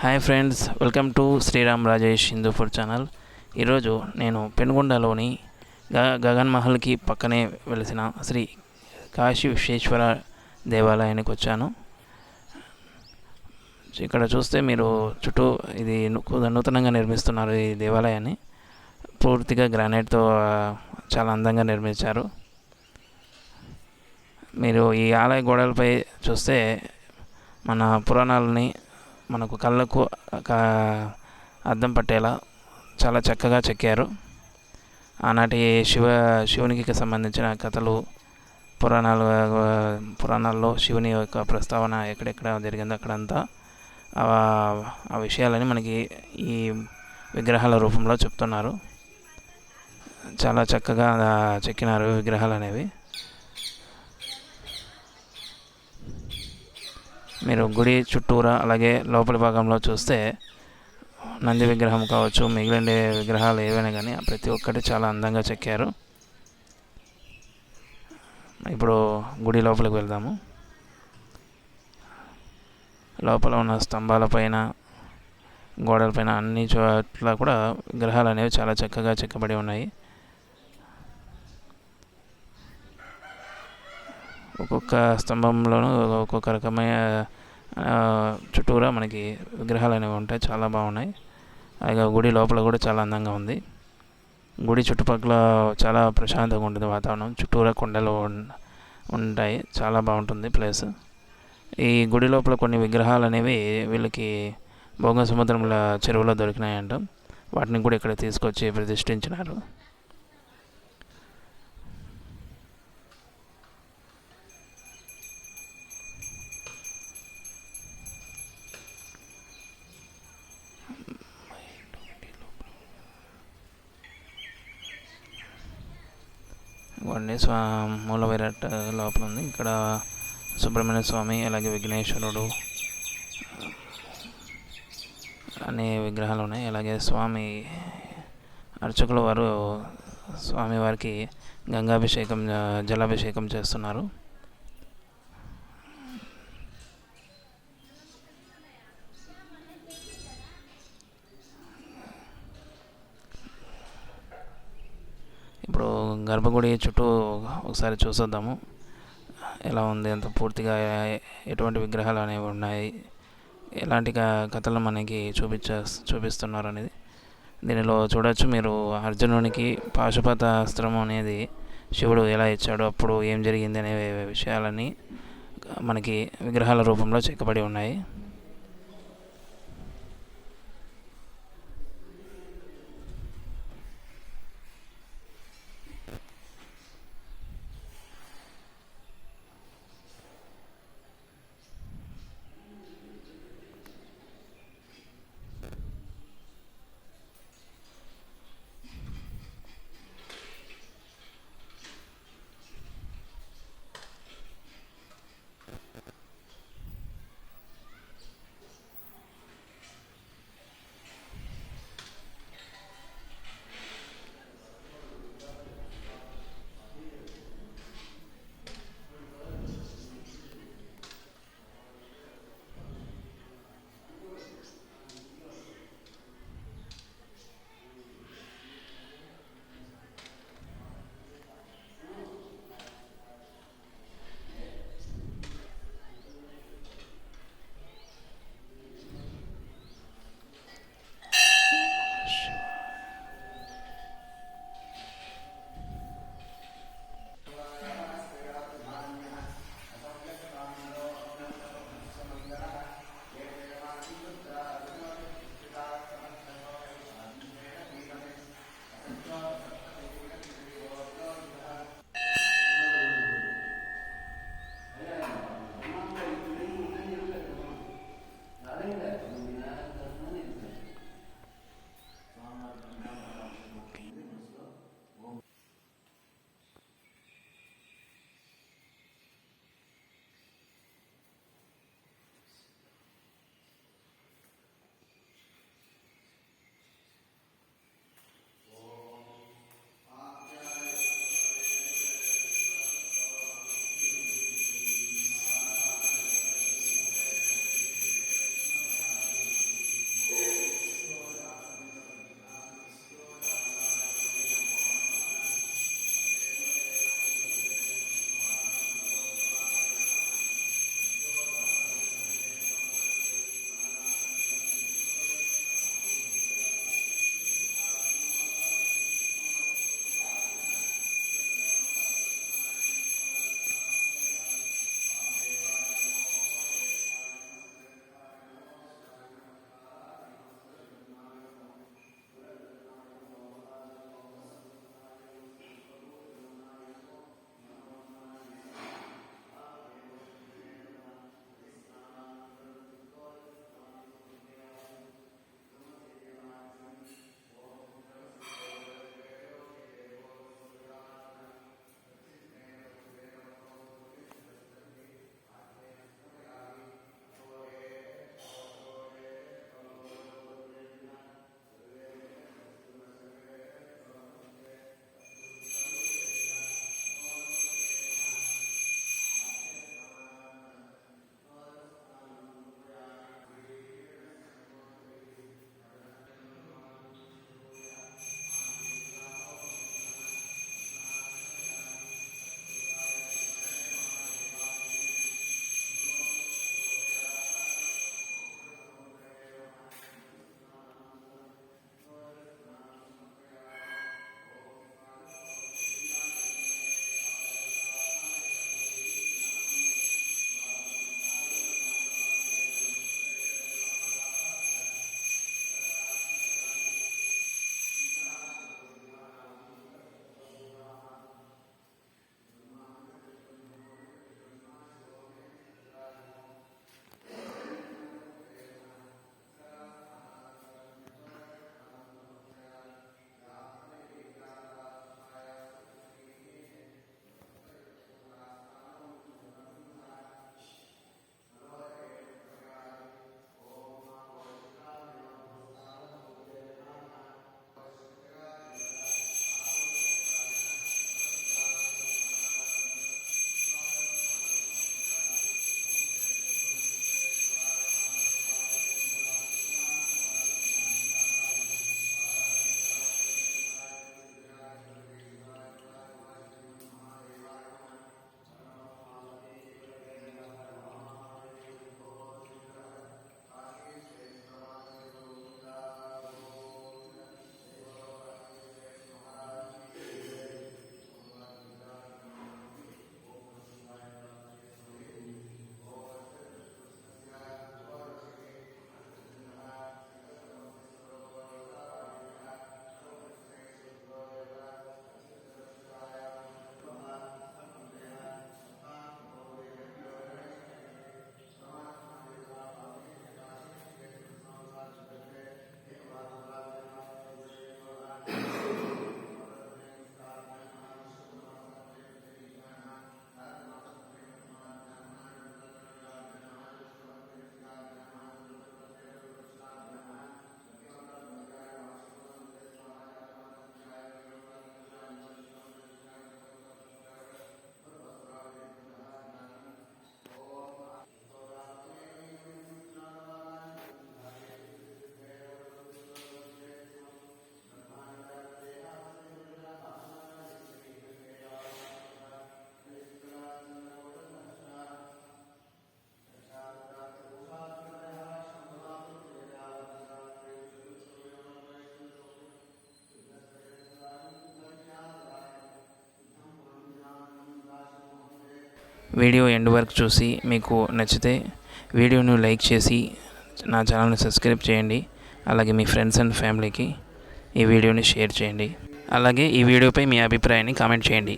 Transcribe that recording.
Hi friends, welcome to Sriram Rajesh Hindupur channel. ఈరోజు నేను పెనుగొండలోని గగన్ మహల్కి పక్కనే వెలిసిన శ్రీ కాశీ విశ్వేశ్వర దేవాలయానికి వచ్చాను. ఇక్కడ చూస్తే మీరు చుట్టూ ఇది నూతనంగా నిర్మిస్తున్నారు. ఈ దేవాలయాన్ని పూర్తిగా గ్రానైట్తో చాలా అందంగా నిర్మించారు. మీరు ఈ ఆలయ గోడలపై చూస్తే మన పురాణాలని మనకు కళ్ళకు అద్దం పట్టేలా చాలా చక్కగా చెక్కారు. ఆనాటి శివునికి సంబంధించిన కథలు, పురాణాల్లో శివుని యొక్క ప్రస్తావన ఎక్కడెక్కడ జరిగిందో అక్కడంతా ఆ విషయాలని మనకి ఈ విగ్రహాల రూపంలో చెప్తున్నారు. చాలా చక్కగా చెక్కినారు విగ్రహాలు అనేవి. మీరు గుడి చుట్టూరా అలాగే లోపలి భాగంలో చూస్తే నంది విగ్రహం కావచ్చు, మిగిలిన విగ్రహాలు ఏవైనా కానీ ప్రతి ఒక్కటి చాలా అందంగా చెక్కారు. ఇప్పుడు గుడి లోపలికి వెళ్దాము. లోపల ఉన్న స్తంభాలపైన, గోడలపైన అన్ని చోట్ల కూడా విగ్రహాలు అనేవి చాలా చక్కగా చెక్కబడి ఉన్నాయి. ఒక్కొక్క స్తంభంలోనూ ఒక్కొక్క రకమైన చుట్టూరా మనకి విగ్రహాలు అనేవి ఉంటాయి. చాలా బాగున్నాయి. అలాగే గుడి లోపల కూడా చాలా అందంగా ఉంది. గుడి చుట్టుపక్కల చాలా ప్రశాంతంగా ఉంటుంది వాతావరణం. చుట్టూరా కొండలు ఉంటాయి. చాలా బాగుంటుంది ప్లేస్. ఈ గుడి లోపల కొన్ని విగ్రహాలు అనేవి వీళ్ళకి భోగ సముద్రంలో చెరువులో దొరికినాయంట. వాటిని కూడా ఇక్కడ తీసుకొచ్చి ప్రతిష్ఠించినారు. ఇవన్నీ మూల విరాట్ లోపల ఉంది. ఇక్కడ సుబ్రహ్మణ్య స్వామి, అలాగే విఘ్నేశ్వరుడు అనే విగ్రహాలు ఉన్నాయి. అలాగే స్వామి అర్చకుల వారు స్వామివారికి గంగాభిషేకం, జలాభిషేకం చేస్తున్నారు. ఇప్పుడు గర్భగుడి చుట్టూ ఒకసారి చూసొద్దాము ఎలా ఉంది, అంత పూర్తిగా ఎటువంటి విగ్రహాలు అనేవి ఉన్నాయి, ఎలాంటి కథలు మనకి చూపిస్తున్నారు అనేది. దీనిలో చూడొచ్చు మీరు, అర్జునునికి పాశుపత అస్త్రం అనేది శివుడు ఎలా ఇచ్చాడో, అప్పుడు ఏం జరిగింది అనే విషయాలన్నీ మనకి విగ్రహాల రూపంలో చెక్కబడి ఉన్నాయి. వీడియో ఎండ్ వరకు చూసి మీకు నచ్చితే వీడియోను లైక్ చేసి నా ఛానల్ని సబ్స్క్రైబ్ చేయండి. అలాగే మీ ఫ్రెండ్స్ అండ్ ఫ్యామిలీకి ఈ వీడియోని షేర్ చేయండి. అలాగే ఈ వీడియోపై మీ అభిప్రాయాన్ని కామెంట్ చేయండి.